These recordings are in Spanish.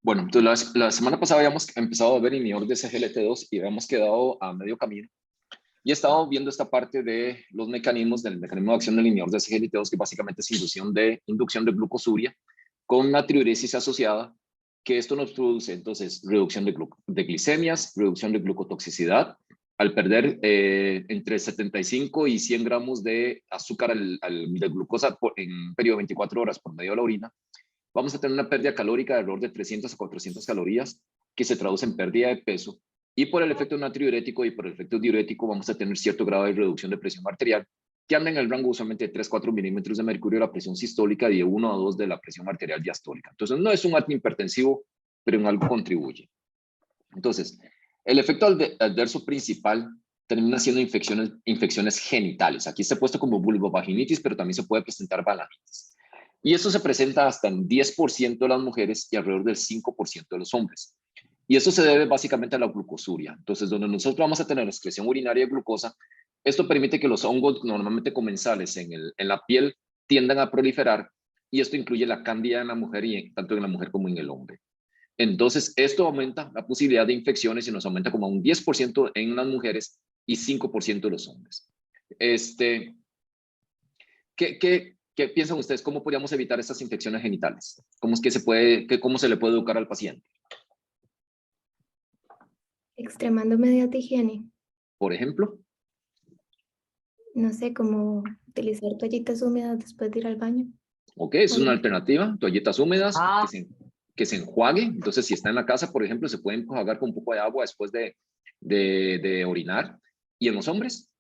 Bueno, entonces la semana pasada habíamos empezado a ver inhibidor de SGLT2 y habíamos quedado a medio camino. Y he estado viendo esta parte de los mecanismos, del mecanismo de acción del inhibidor de SGLT2, que básicamente es inducción de glucosuria con natriuresis asociada, que esto nos produce entonces reducción de glicemias, reducción de glucotoxicidad. Al perder entre 75 y 100 gramos de azúcar de glucosa en un periodo de 24 horas por medio de la orina, vamos a tener una pérdida calórica de alrededor de 300 a 400 calorías, que se traduce en pérdida de peso. Y por el efecto natriurético y por el efecto diurético vamos a tener cierto grado de reducción de presión arterial, que anda en el rango usualmente de 3-4 milímetros de mercurio de la presión sistólica y de 1 a 2 de la presión arterial diastólica. Entonces no es un antihipertensivo, pero en algo contribuye. Entonces, el efecto adverso principal termina siendo infecciones genitales. Aquí está puesto como vulvovaginitis, pero también se puede presentar balanitis. Y eso se presenta hasta en 10% de las mujeres y alrededor del 5% de los hombres. Y esto se debe básicamente a la glucosuria. Entonces, donde nosotros vamos a tener excreción urinaria de glucosa, esto permite que los hongos normalmente comensales en la piel tiendan a proliferar, y esto incluye la cándida en la mujer, y tanto en la mujer como en el hombre. Entonces, esto aumenta la posibilidad de infecciones y nos aumenta como a un 10% en las mujeres y 5% de los hombres. ¿Qué piensan ustedes? ¿Cómo podríamos evitar estas infecciones genitales? ¿Cómo se le puede educar al paciente? Extremando medidas de higiene. Por ejemplo. No sé, como utilizar toallitas húmedas después de ir al baño. Ok, es una alternativa. Toallitas húmedas que se enjuague. Entonces, si está en la casa, por ejemplo, se puede enjuagar con un poco de agua después de orinar. ¿Y en los hombres?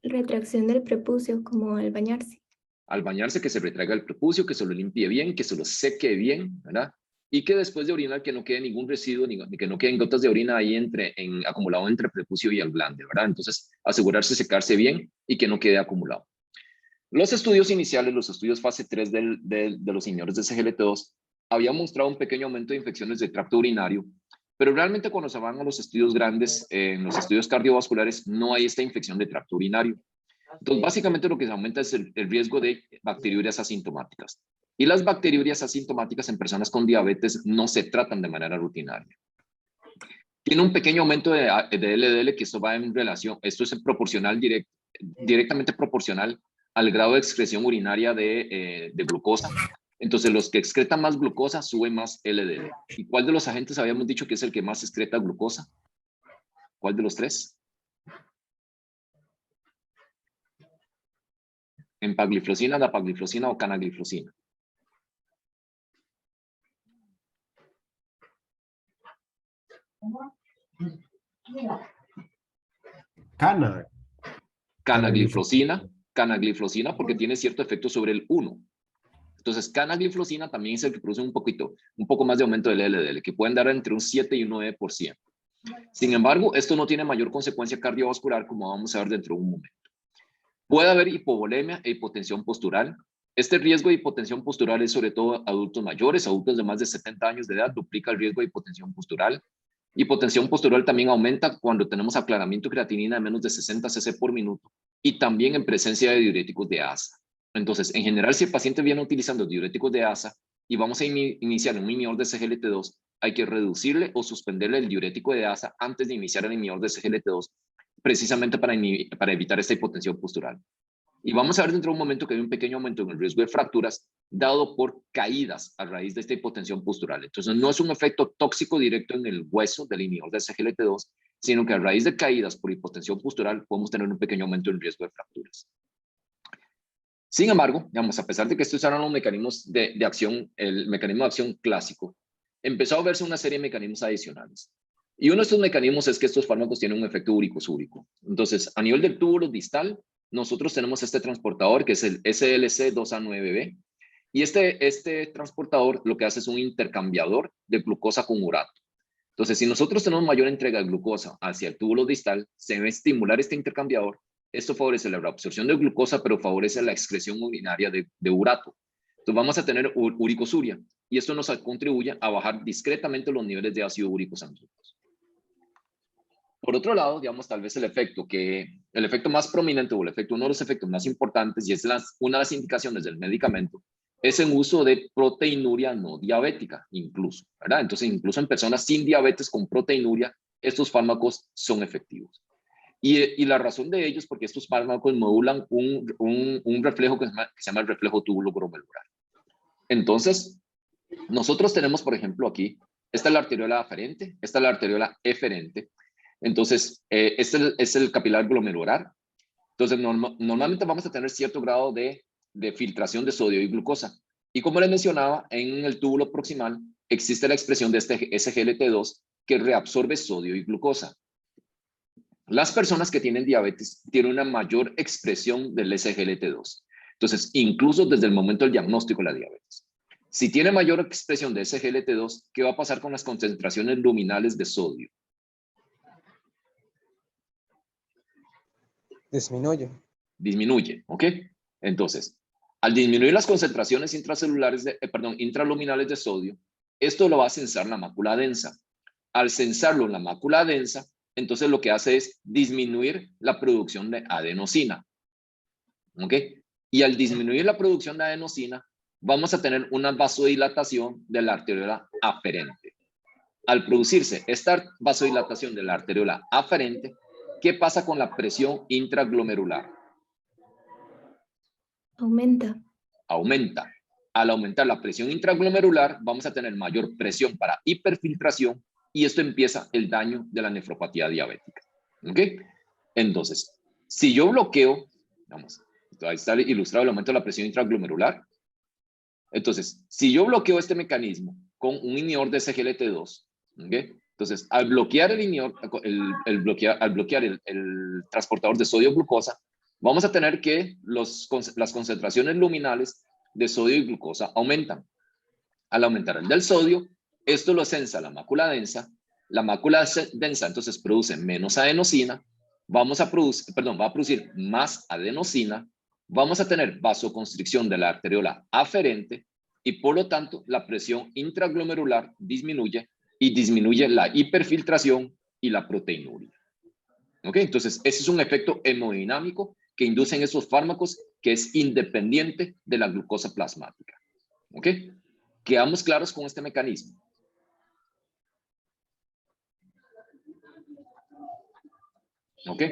Retracción del prepucio, como al bañarse. Al bañarse, que se retraiga el prepucio, que se lo limpie bien, que se lo seque bien, ¿verdad? Y que después de orinar que no quede ningún residuo, ni que no queden gotas de orina ahí acumulado entre el prepucio y el glande, ¿verdad? Entonces, asegurarse de secarse bien y que no quede acumulado. Los estudios iniciales, los estudios fase 3 de los inhibidores de SGLT2, habían mostrado un pequeño aumento de infecciones del tracto urinario, pero realmente cuando se van a los estudios grandes, en los estudios cardiovasculares, no hay esta infección de tracto urinario. Entonces, básicamente lo que se aumenta es el riesgo de bacteriurias asintomáticas. Y las bacteriurias asintomáticas en personas con diabetes no se tratan de manera rutinaria. Tiene un pequeño aumento de LDL, que esto va en relación, esto es directamente proporcional al grado de excreción urinaria de glucosa. Entonces, los que excretan más glucosa suben más LDL. ¿Y cuál de los agentes habíamos dicho que es el que más excreta glucosa? ¿Cuál de los tres? Empagliflozina, dapagliflozina o canagliflozina. Canagliflozina porque tiene cierto efecto sobre el 1. Entonces, canagliflozina también es el que produce un poco más de aumento del LDL, que pueden dar entre un 7 y un 9%. Sin embargo, esto no tiene mayor consecuencia cardiovascular, como vamos a ver dentro de un momento. Puede haber hipovolemia e hipotensión postural. Este riesgo de hipotensión postural es sobre todo adultos mayores, adultos de más de 70 años de edad, duplica el riesgo de hipotensión postural. Hipotensión postural también aumenta cuando tenemos aclaramiento de creatinina de menos de 60 cc por minuto y también en presencia de diuréticos de ASA. Entonces, en general, si el paciente viene utilizando diuréticos de ASA y vamos a iniciar un inhibidor de SGLT2, hay que reducirle o suspenderle el diurético de ASA antes de iniciar el inhibidor de SGLT2, precisamente para evitar esta hipotensión postural. Y vamos a ver dentro de un momento que hay un pequeño aumento en el riesgo de fracturas dado por caídas a raíz de esta hipotensión postural. Entonces, no es un efecto tóxico directo en el hueso del inhibidor de SGLT2, sino que a raíz de caídas por hipotensión postural podemos tener un pequeño aumento en el riesgo de fracturas. Sin embargo, digamos, a pesar de que estos eran los mecanismos de acción, el mecanismo de acción clásico, empezó a verse una serie de mecanismos adicionales. Y uno de estos mecanismos es que estos fármacos tienen un efecto uricosúrico. Entonces, a nivel del túbulo distal, nosotros tenemos este transportador que es el SLC2A9B. Y este transportador lo que hace es un intercambiador de glucosa con urato. Entonces, si nosotros tenemos mayor entrega de glucosa hacia el túbulo distal, se va a estimular este intercambiador. Esto favorece la reabsorción de glucosa, pero favorece la excreción urinaria de urato. Entonces, vamos a tener uricosuria. Y esto nos contribuye a bajar discretamente los niveles de ácido úrico sanguíneo. Por otro lado, digamos, tal vez el efecto más prominente o uno de los efectos más importantes, y es una de las indicaciones del medicamento, es en uso de proteinuria no diabética, incluso, ¿verdad? Entonces, incluso en personas sin diabetes con proteinuria, estos fármacos son efectivos. Y la razón de ello es porque estos fármacos modulan un reflejo que se llama el reflejo túbulo glomerular. Entonces, nosotros tenemos, por ejemplo, aquí, esta es la arteriola aferente, esta es la arteriola eferente. Entonces, este es el capilar glomerular. Entonces, normalmente vamos a tener cierto grado de filtración de sodio y glucosa. Y como les mencionaba, en el túbulo proximal existe la expresión de este SGLT2 que reabsorbe sodio y glucosa. Las personas que tienen diabetes tienen una mayor expresión del SGLT2. Entonces, incluso desde el momento del diagnóstico de la diabetes. Si tiene mayor expresión de SGLT2, ¿qué va a pasar con las concentraciones luminales de sodio? Disminuye. Disminuye, ¿ok? Entonces, al disminuir las concentraciones intraluminales de sodio, esto lo va a censar la mácula densa. Al censarlo en la mácula densa, entonces lo que hace es disminuir la producción de adenosina. ¿Ok? Y al disminuir la producción de adenosina, vamos a tener una vasodilatación de la arteriola aferente. Al producirse esta vasodilatación de la arteriola aferente, ¿qué pasa con la presión intraglomerular? Aumenta. Aumenta. Al aumentar la presión intraglomerular, vamos a tener mayor presión para hiperfiltración y esto empieza el daño de la nefropatía diabética. ¿Ok? Entonces, si yo bloqueo, vamos, ahí está ilustrado el aumento de la presión intraglomerular. Entonces, si yo bloqueo este mecanismo con un inhibidor de SGLT2, ¿ok? Entonces, al bloquear el inhibidor, al bloquear el transportador de sodio-glucosa, vamos a tener que las concentraciones luminales de sodio y glucosa aumentan. Al aumentar el del sodio, esto lo sensa la mácula densa. La mácula densa entonces produce menos adenosina, va a producir más adenosina, vamos a tener vasoconstricción de la arteriola aferente y por lo tanto la presión intraglomerular disminuye y disminuye la hiperfiltración y la proteinuria. ¿Ok? Entonces, ese es un efecto hemodinámico que inducen esos fármacos que es independiente de la glucosa plasmática. ¿Ok? ¿Quedamos claros con este mecanismo? ¿Ok?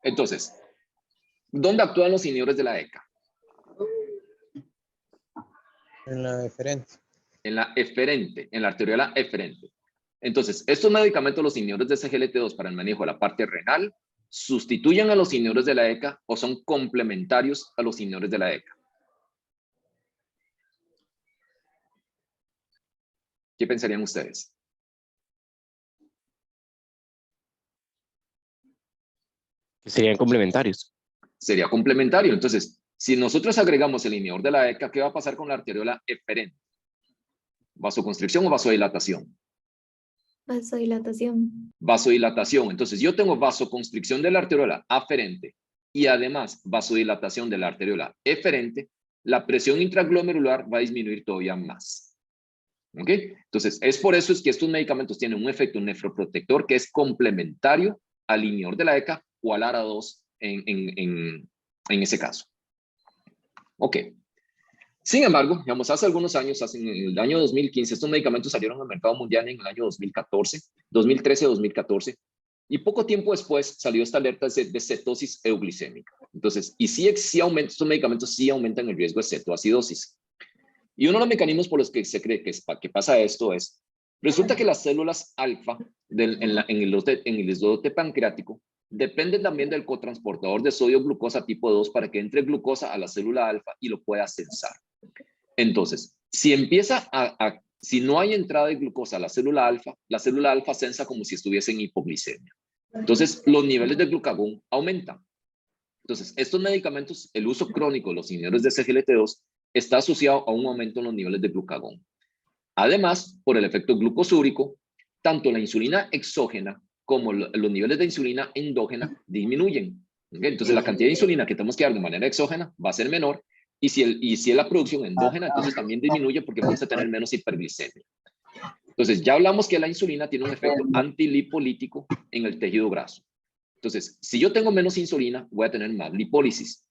Entonces, ¿dónde actúan los inhibidores de la ECA? En la eferente. En la eferente, en la arteriola eferente. Entonces, estos medicamentos, los inhibidores de SGLT2 para el manejo de la parte renal, ¿sustituyen a los inhibidores de la ECA o son complementarios a los inhibidores de la ECA? ¿Qué pensarían ustedes? Serían complementarios. Sería complementario. Entonces, si nosotros agregamos el inhibidor de la ECA, ¿qué va a pasar con la arteriola eferente? ¿Vasoconstricción o vasodilatación? Vasodilatación. Vasodilatación. Entonces, yo tengo vasoconstricción de la arteriola aferente y además vasodilatación de la arteriola eferente, la presión intraglomerular va a disminuir todavía más. ¿Ok? Entonces, es por eso es que estos medicamentos tienen un efecto nefroprotector que es complementario al inhibidor de la ECA o al ARA2 en ese caso. Ok. Sin embargo, digamos, hace algunos años, en el año 2015, estos medicamentos salieron al mercado mundial en el año 2014, 2013-2014, y poco tiempo después salió esta alerta de cetosis euglicémica. Entonces, y sí aumenta, estos medicamentos sí aumentan el riesgo de cetoacidosis. Y uno de los mecanismos por los que se cree que pasa esto es, resulta que las células alfa en el islote pancreático dependen también del cotransportador de sodio-glucosa tipo 2 para que entre glucosa a la célula alfa y lo pueda censar. Entonces, si no hay entrada de glucosa a la célula alfa sensa como si estuviese en hipoglicemia. Entonces, los niveles de glucagón aumentan. Entonces, estos medicamentos, el uso crónico de los inhibidores de SGLT2 está asociado a un aumento en los niveles de glucagón. Además, por el efecto glucosúrico, tanto la insulina exógena como los niveles de insulina endógena disminuyen. ¿Okay? Entonces, la cantidad de insulina que tenemos que dar de manera exógena va a ser menor y si es la producción endógena, entonces también disminuye porque vamos a tener menos hiperglicemia. Entonces, ya hablamos que la insulina tiene un efecto antilipolítico en el tejido graso. Entonces, si yo tengo menos insulina, voy a tener más lipólisis.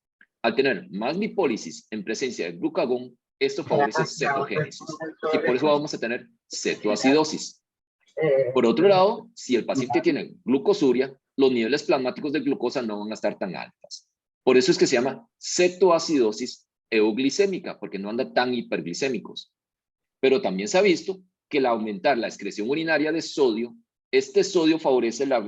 Al tener más lipólisis en presencia de glucagón, esto favorece cetogénesis. Y por eso vamos a tener cetoacidosis. Por otro lado, si el paciente tiene glucosuria, los niveles plasmáticos de glucosa no van a estar tan altas. Por eso es que se llama cetoacidosis euglicémica, porque no anda tan hiperglicémicos. Pero también se ha visto que al aumentar la excreción urinaria de sodio, este sodio favorece la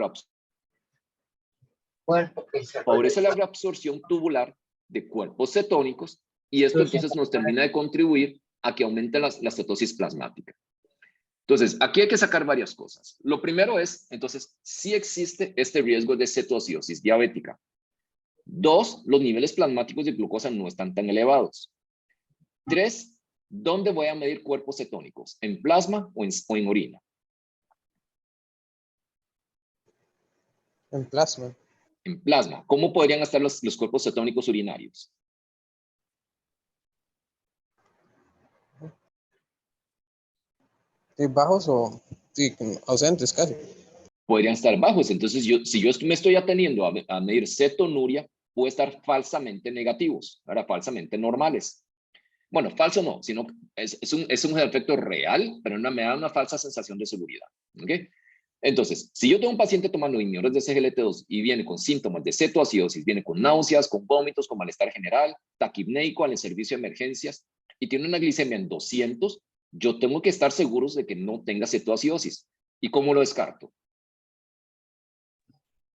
reabsorción tubular de cuerpos cetónicos y esto entonces nos termina de contribuir a que aumente la cetosis plasmática. Entonces, aquí hay que sacar varias cosas. Lo primero es, entonces, si existe este riesgo de cetoacidosis diabética. 2, los niveles plasmáticos de glucosa no están tan elevados. 3, ¿dónde voy a medir cuerpos cetónicos? ¿En plasma o en orina? En plasma. En plasma. ¿Cómo podrían estar los cuerpos cetónicos urinarios? ¿Bajos o sí, ausentes casi? Podrían estar bajos. Entonces, si yo me estoy ateniendo a medir cetonuria, puede estar falsamente negativos, ahora falsamente normales. Bueno, falso no, sino es un efecto real, pero me da una falsa sensación de seguridad. ¿Okay? Entonces, si yo tengo un paciente tomando inhibidores de SGLT2 y viene con síntomas de cetoacidosis, viene con náuseas, con vómitos, con malestar general, taquipneico al servicio de emergencias y tiene una glicemia en 200, yo tengo que estar seguros de que no tenga cetoacidosis. ¿Y cómo lo descarto?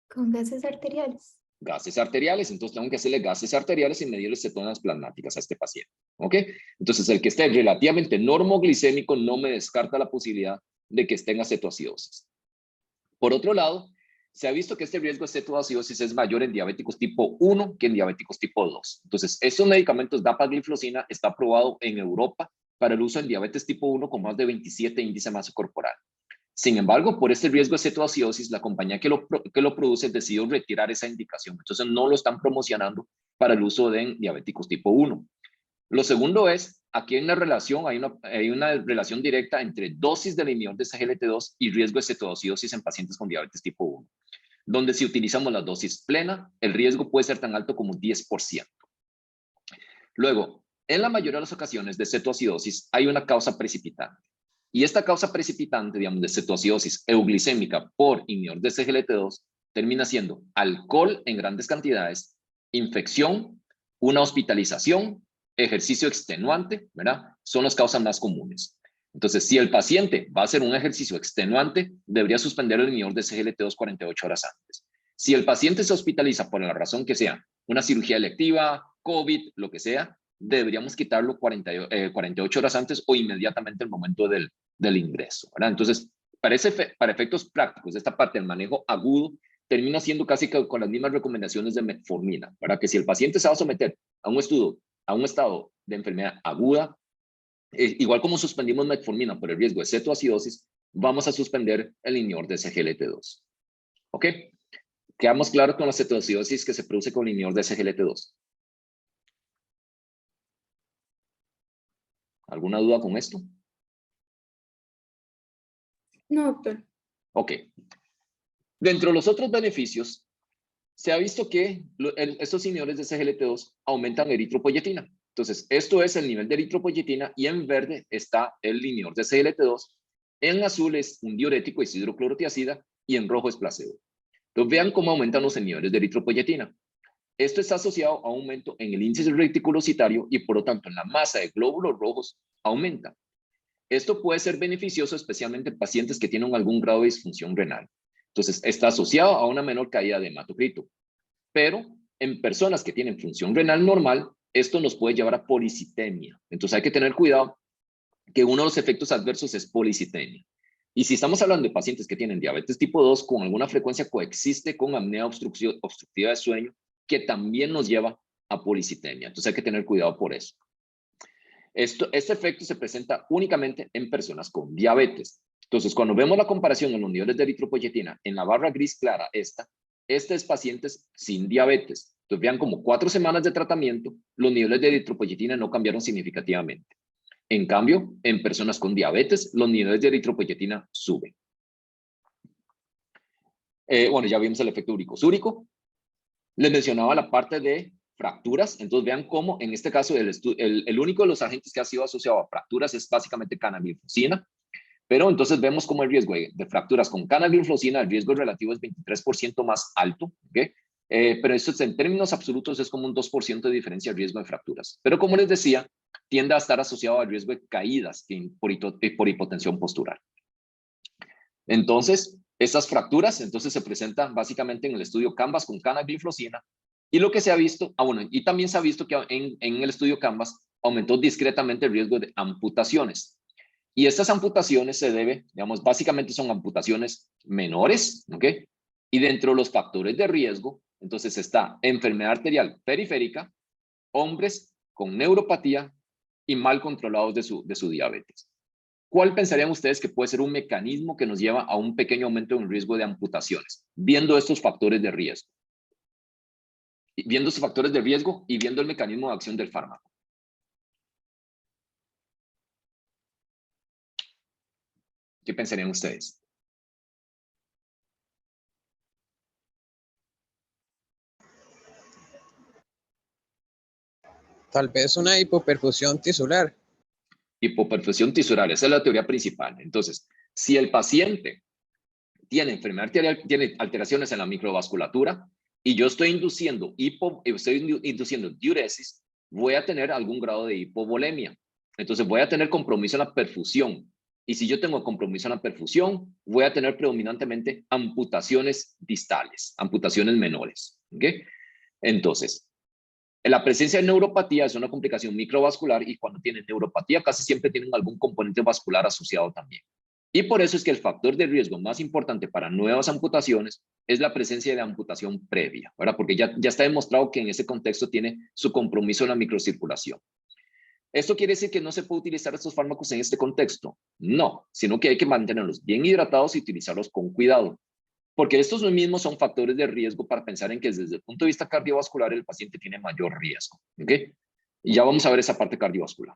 Con gases arteriales. Gases arteriales, entonces tengo que hacerle gases arteriales y medirle cetonas plasmáticas a este paciente. ¿Ok? Entonces, el que esté relativamente normoglicémico no me descarta la posibilidad de que tenga cetoacidosis. Por otro lado, se ha visto que este riesgo de cetoacidosis es mayor en diabéticos tipo 1 que en diabéticos tipo 2. Entonces, estos medicamentos, dapagliflozina, está aprobado en Europa para el uso en diabetes tipo 1 con más de 27 índice de masa corporal. Sin embargo, por este riesgo de cetoacidosis, la compañía que lo produce decidió retirar esa indicación. Entonces, no lo están promocionando para el uso de diabéticos tipo 1. Lo segundo es, aquí hay una relación directa entre dosis del inhibidor de SGLT2 y riesgo de cetoacidosis en pacientes con diabetes tipo 1, donde si utilizamos la dosis plena, el riesgo puede ser tan alto como 10%. Luego, en la mayoría de las ocasiones de cetoacidosis hay una causa precipitante. Y esta causa precipitante, digamos, de cetoacidosis euglicémica por inhibidor de SGLT2 termina siendo alcohol en grandes cantidades, infección, una hospitalización, ejercicio extenuante, ¿verdad? Son las causas más comunes. Entonces, si el paciente va a hacer un ejercicio extenuante, debería suspender el inhibidor de SGLT2 48 horas antes. Si el paciente se hospitaliza por la razón que sea, una cirugía electiva, COVID, lo que sea, deberíamos quitarlo 48 horas antes o inmediatamente al momento del ingreso, ¿verdad? Entonces, para efectos prácticos, esta parte del manejo agudo termina siendo casi que con las mismas recomendaciones de metformina, ¿verdad? Que si el paciente se va a someter a un estado de enfermedad aguda, igual como suspendimos metformina por el riesgo de cetoacidosis, vamos a suspender el inhibidor de SGLT2. ¿Ok? Quedamos claros con la cetoacidosis que se produce con el inhibidor de SGLT2. ¿Alguna duda con esto? No, doctor. Ok. Dentro de los otros beneficios, se ha visto que estos inhibidores de SGLT2 aumentan eritropoyetina. Entonces, esto es el nivel de eritropoyetina y en verde está el inhibidor de SGLT2. En azul es un diurético, es hidroclorotiazida, y en rojo es placebo. Entonces, vean cómo aumentan los inhibidores de eritropoyetina. Esto está asociado a aumento en el índice reticulocitario y, por lo tanto, en la masa de glóbulos rojos aumenta. Esto puede ser beneficioso especialmente en pacientes que tienen algún grado de disfunción renal. Entonces, está asociado a una menor caída de hematocrito. Pero en personas que tienen función renal normal, esto nos puede llevar a policitemia. Entonces, hay que tener cuidado que uno de los efectos adversos es policitemia. Y si estamos hablando de pacientes que tienen diabetes tipo 2, con alguna frecuencia coexiste con apnea obstructiva de sueño, que también nos lleva a policitemia. Entonces, hay que tener cuidado por eso. Este efecto se presenta únicamente en personas con diabetes. Entonces, cuando vemos la comparación en los niveles de eritropoyetina, en la barra gris clara, esta es pacientes sin diabetes. Entonces, vean como 4 semanas de tratamiento, los niveles de eritropoyetina no cambiaron significativamente. En cambio, en personas con diabetes, los niveles de eritropoyetina suben. Bueno, ya vimos el efecto uricosúrico. Les mencionaba la parte de fracturas. Entonces vean cómo en este caso el único de los agentes que ha sido asociado a fracturas es básicamente canagliflozina. Pero entonces vemos como el riesgo de fracturas con canagliflozina, el riesgo relativo es 23% más alto, ¿okay? Pero esto en términos absolutos es como un 2% de diferencia de riesgo de fracturas. Pero como les decía, tiende a estar asociado al riesgo de caídas por hipotensión postural. Entonces, estas fracturas entonces se presentan básicamente en el estudio Canvas con canagliflozina. Y lo que se ha visto, y también se ha visto que en el estudio Canvas aumentó discretamente el riesgo de amputaciones. Y estas amputaciones se debe, digamos, básicamente son amputaciones menores, ¿ok? Y dentro de los factores de riesgo, entonces está enfermedad arterial periférica, hombres con neuropatía y mal controlados de su diabetes. ¿Cuál pensarían ustedes que puede ser un mecanismo que nos lleva a un pequeño aumento en riesgo de amputaciones? Viendo estos factores de riesgo. Viendo estos factores de riesgo y viendo el mecanismo de acción del fármaco. ¿Qué pensarían ustedes? Tal vez una hipoperfusión tisular. Hipoperfusión tisular, esa es la teoría principal. Entonces, si el paciente tiene enfermedad arterial, tiene alteraciones en la microvasculatura y yo estoy induciendo diuresis, voy a tener algún grado de hipovolemia. Entonces voy a tener compromiso en la perfusión. Y si yo tengo compromiso en la perfusión, voy a tener predominantemente amputaciones distales, amputaciones menores. ¿Okay? Entonces, la presencia de neuropatía es una complicación microvascular y cuando tienen neuropatía casi siempre tienen algún componente vascular asociado también. Y por eso es que el factor de riesgo más importante para nuevas amputaciones es la presencia de amputación previa, ¿verdad? Porque ya está demostrado que en ese contexto tiene su compromiso en la microcirculación. ¿Esto quiere decir que no se puede utilizar estos fármacos en este contexto? No, sino que hay que mantenerlos bien hidratados y utilizarlos con cuidado. Porque estos mismos son factores de riesgo para pensar en que desde el punto de vista cardiovascular el paciente tiene mayor riesgo. ¿Okay? Y ya vamos a ver esa parte cardiovascular.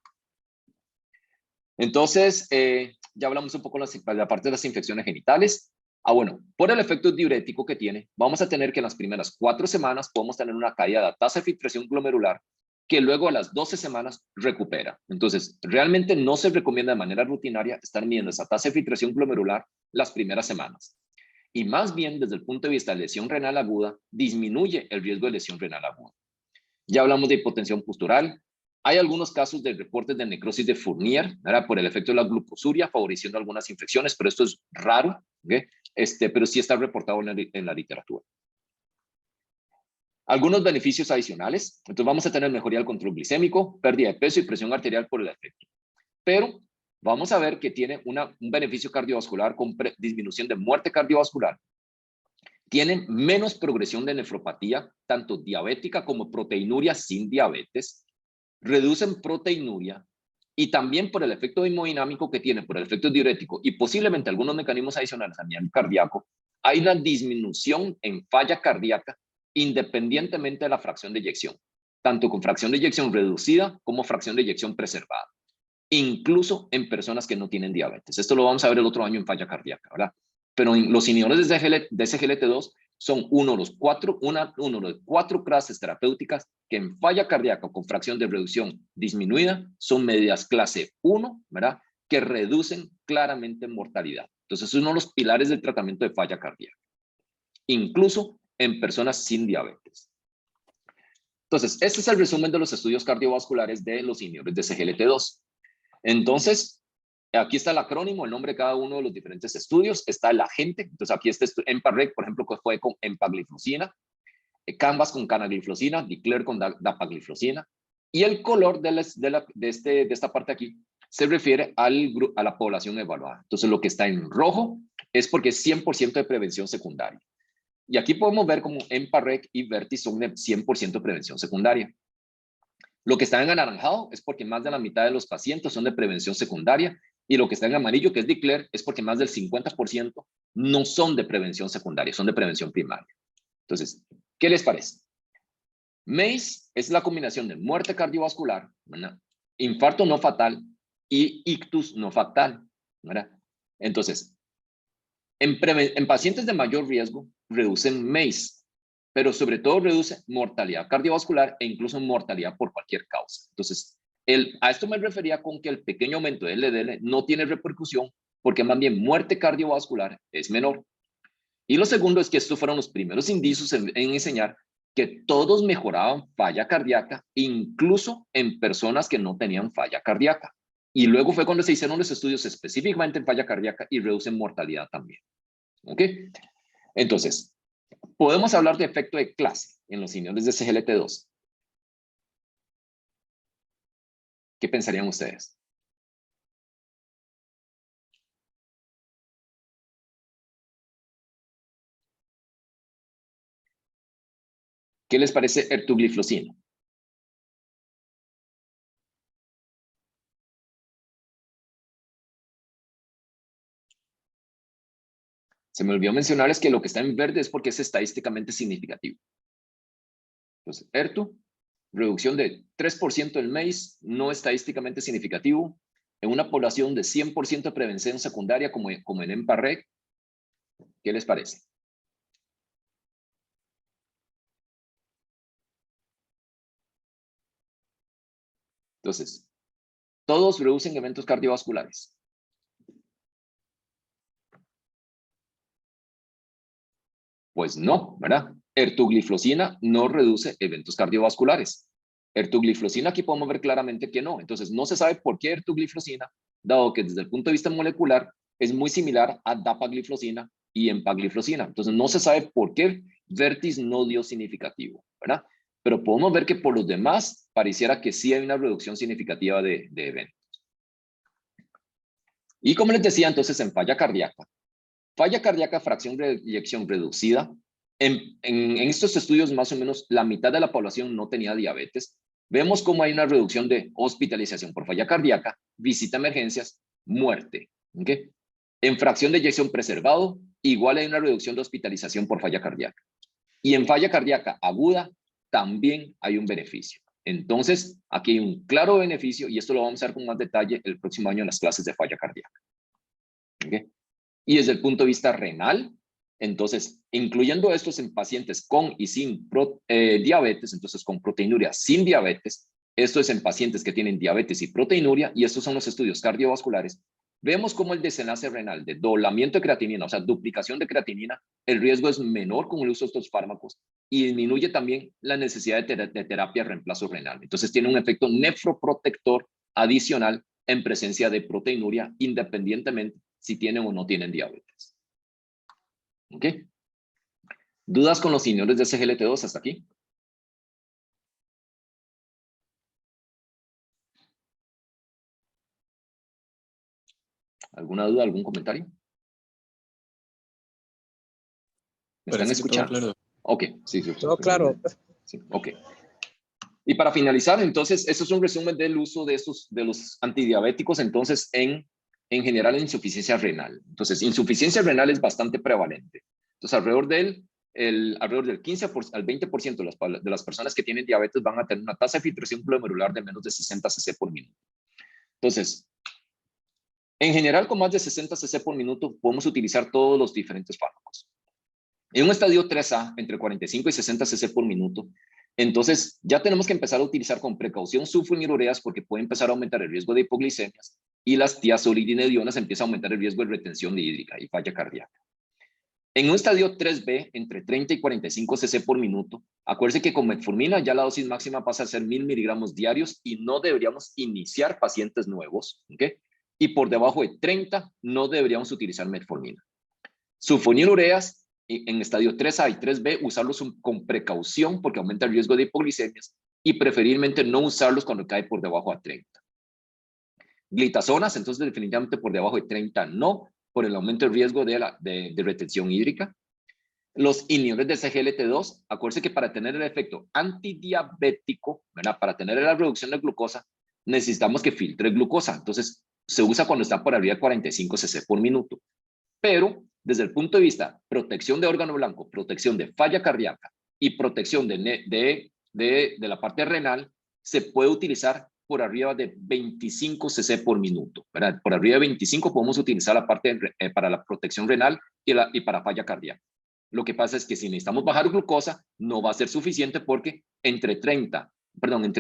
Entonces, ya hablamos un poco de la parte de las infecciones genitales. Bueno, por el efecto diurético que tiene, vamos a tener que en las primeras 4 semanas podemos tener una caída de la tasa de filtración glomerular que luego a las 12 semanas recupera. Entonces, realmente no se recomienda de manera rutinaria estar midiendo esa tasa de filtración glomerular las primeras semanas. Y más bien, desde el punto de vista de lesión renal aguda, disminuye el riesgo de lesión renal aguda. Ya hablamos de hipotensión postural. Hay algunos casos de reportes de necrosis de Fournier, ¿verdad? Por el efecto de la glucosuria, favoreciendo algunas infecciones, pero esto es raro, ¿okay? Pero sí está reportado en la literatura. Algunos beneficios adicionales. Entonces vamos a tener mejoría del control glicémico, pérdida de peso y presión arterial por el efecto. Pero vamos a ver que tiene un beneficio cardiovascular con disminución de muerte cardiovascular. Tienen menos progresión de nefropatía, tanto diabética como proteinuria sin diabetes. Reducen proteinuria y también por el efecto hemodinámico que tiene, por el efecto diurético y posiblemente algunos mecanismos adicionales a nivel cardíaco, hay una disminución en falla cardíaca independientemente de la fracción de eyección, tanto con fracción de eyección reducida como fracción de eyección preservada, incluso en personas que no tienen diabetes. Esto lo vamos a ver el otro año en falla cardíaca, ¿verdad? Pero los inhibidores de SGLT2 son uno de los 4 clases terapéuticas que en falla cardíaca con fracción de reducción disminuida son medidas clase 1, ¿verdad? Que reducen claramente mortalidad. Entonces, es uno de los pilares del tratamiento de falla cardíaca, incluso en personas sin diabetes. Entonces, este es el resumen de los estudios cardiovasculares de los inhibidores de SGLT2. Entonces, aquí está el acrónimo, el nombre de cada uno de los diferentes estudios, está el agente. Entonces, aquí está EMPA-REG, por ejemplo, que fue con empagliflozina, Canvas con canagliflozina, Declare con dapagliflozina. Y el color de esta parte aquí se refiere a la población evaluada. Entonces, lo que está en rojo es porque es 100% de prevención secundaria. Y aquí podemos ver como EMPA-REG y Vertis son de 100% de prevención secundaria. Lo que está en anaranjado es porque más de la mitad de los pacientes son de prevención secundaria y lo que está en amarillo, que es Declare, es porque más del 50% no son de prevención secundaria, son de prevención primaria. Entonces, ¿qué les parece? MACE es la combinación de muerte cardiovascular, ¿verdad? Infarto no fatal y ictus no fatal, ¿verdad? Entonces, en pacientes de mayor riesgo, reducen MACE. pero sobre todo reduce mortalidad cardiovascular e incluso mortalidad por cualquier causa. Entonces, a esto me refería con que el pequeño aumento de LDL no tiene repercusión porque más bien muerte cardiovascular es menor. Y lo segundo es que estos fueron los primeros indicios en enseñar que todos mejoraban falla cardíaca, incluso en personas que no tenían falla cardíaca. Y luego fue cuando se hicieron los estudios específicamente en falla cardíaca y reducen mortalidad también. ¿Ok? Entonces, podemos hablar de efecto de clase en los inhibidores de SGLT2. ¿Qué pensarían ustedes? ¿Qué les parece ertugliflozina? Se me olvidó mencionarles que lo que está en verde es porque es estadísticamente significativo. Entonces, ERTU, reducción de 3% del MACE, no estadísticamente significativo, en una población de 100% de prevención secundaria como en EMPA-REG. ¿Qué les parece? Entonces, todos reducen eventos cardiovasculares. Pues no, ¿verdad? Ertugliflozina no reduce eventos cardiovasculares. Ertugliflozina aquí podemos ver claramente que no. Entonces, no se sabe por qué ertugliflozina, dado que desde el punto de vista molecular es muy similar a dapagliflozina y empagliflozina. Entonces, no se sabe por qué Vertis no dio significativo, ¿verdad? Pero podemos ver que por los demás pareciera que sí hay una reducción significativa de eventos. Y como les decía, entonces en falla cardíaca, fracción de eyección reducida. En estos estudios, más o menos la mitad de la población no tenía diabetes. Vemos cómo hay una reducción de hospitalización por falla cardíaca, visita a emergencias, muerte. ¿Okay? En fracción de eyección preservado, igual hay una reducción de hospitalización por falla cardíaca. Y en falla cardíaca aguda, también hay un beneficio. Entonces, aquí hay un claro beneficio y esto lo vamos a ver con más detalle el próximo año en las clases de falla cardíaca. ¿Okay? Y desde el punto de vista renal, entonces, incluyendo estos en pacientes con y sin diabetes, entonces con proteinuria sin diabetes, esto es en pacientes que tienen diabetes y proteinuria, y estos son los estudios cardiovasculares, vemos cómo el desenlace renal de doblamiento de creatinina, o sea, duplicación de creatinina, el riesgo es menor con el uso de estos fármacos y disminuye también la necesidad de terapia de reemplazo renal. Entonces, tiene un efecto nefroprotector adicional en presencia de proteinuria, independientemente si tienen o no tienen diabetes. ¿Ok? ¿Dudas con los inhibidores de SGLT2 hasta aquí? ¿Alguna duda, algún comentario? ¿Me están escuchando? Claro. Ok, sí. Todo claro. Sí, ok. Y para finalizar, entonces, esto es un resumen del uso de los antidiabéticos, entonces, en general, en insuficiencia renal. Entonces, insuficiencia renal es bastante prevalente. Entonces, alrededor del 15 al 20% de las personas que tienen diabetes van a tener una tasa de filtración glomerular de menos de 60 cc por minuto. Entonces, en general, con más de 60 cc por minuto, podemos utilizar todos los diferentes fármacos. En un estadio 3A, entre 45 y 60 cc por minuto, entonces ya tenemos que empezar a utilizar con precaución sulfonilureas porque puede empezar a aumentar el riesgo de hipoglicemias y las tiazolidinedionas empieza a aumentar el riesgo de retención hídrica y falla cardíaca. En un estadio 3B, entre 30 y 45 cc por minuto, acuérdense que con metformina ya la dosis máxima pasa a ser 1000 miligramos diarios y no deberíamos iniciar pacientes nuevos, ¿ok? Y por debajo de 30 no deberíamos utilizar metformina. Sulfonilureas en estadio 3A y 3B, usarlos con precaución porque aumenta el riesgo de hipoglicemias y preferiblemente no usarlos cuando cae por debajo de 30. Glitazonas, entonces definitivamente por debajo de 30 no, por el aumento del riesgo de retención hídrica. Los inhibidores de SGLT2, acuérdense que para tener el efecto antidiabético, ¿verdad? Para tener la reducción de glucosa, necesitamos que filtre glucosa. Entonces, se usa cuando está por arriba de 45 cc por minuto. Pero, desde el punto de vista protección de órgano blanco, protección de falla cardíaca y protección de la parte renal, se puede utilizar por arriba de 25 cc por minuto, ¿verdad? Por arriba de 25 podemos utilizar la parte para la protección renal y para falla cardíaca. Lo que pasa es que si necesitamos bajar glucosa, no va a ser suficiente porque entre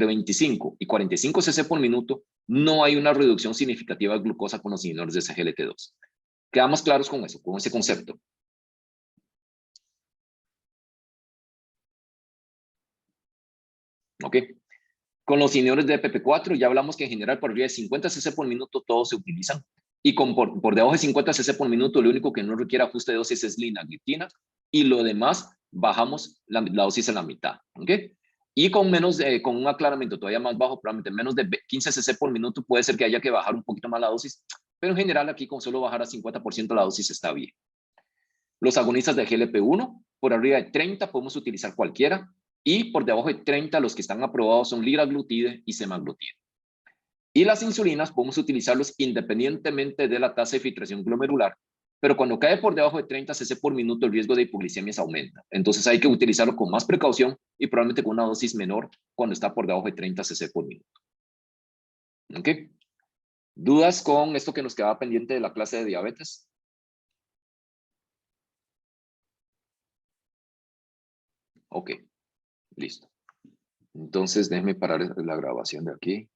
25 y 45 cc por minuto no hay una reducción significativa de glucosa con los inhibidores de SGLT2. ¿Quedamos claros con eso, con ese concepto? ¿Ok? Con los inhibidores de PP4 ya hablamos que en general por arriba de 50 cc por minuto todos se utilizan. Y por debajo de 50 cc por minuto lo único que no requiere ajuste de dosis es linagliptina. Y lo demás bajamos la dosis a la mitad. ¿Ok? Y con con un aclaramiento todavía más bajo, probablemente menos de 15 cc por minuto, puede ser que haya que bajar un poquito más la dosis. Pero en general aquí con solo bajar a 50% la dosis está bien. Los agonistas de GLP-1, por arriba de 30 podemos utilizar cualquiera. Y por debajo de 30 los que están aprobados son liraglutide y semaglutide. Y las insulinas podemos utilizarlos independientemente de la tasa de filtración glomerular, pero cuando cae por debajo de 30 cc por minuto el riesgo de hipoglicemias aumenta. Entonces hay que utilizarlo con más precaución y probablemente con una dosis menor cuando está por debajo de 30 cc por minuto. ¿Ok? ¿Dudas con esto que nos quedaba pendiente de la clase de diabetes? Ok, listo. Entonces déjenme parar la grabación de aquí.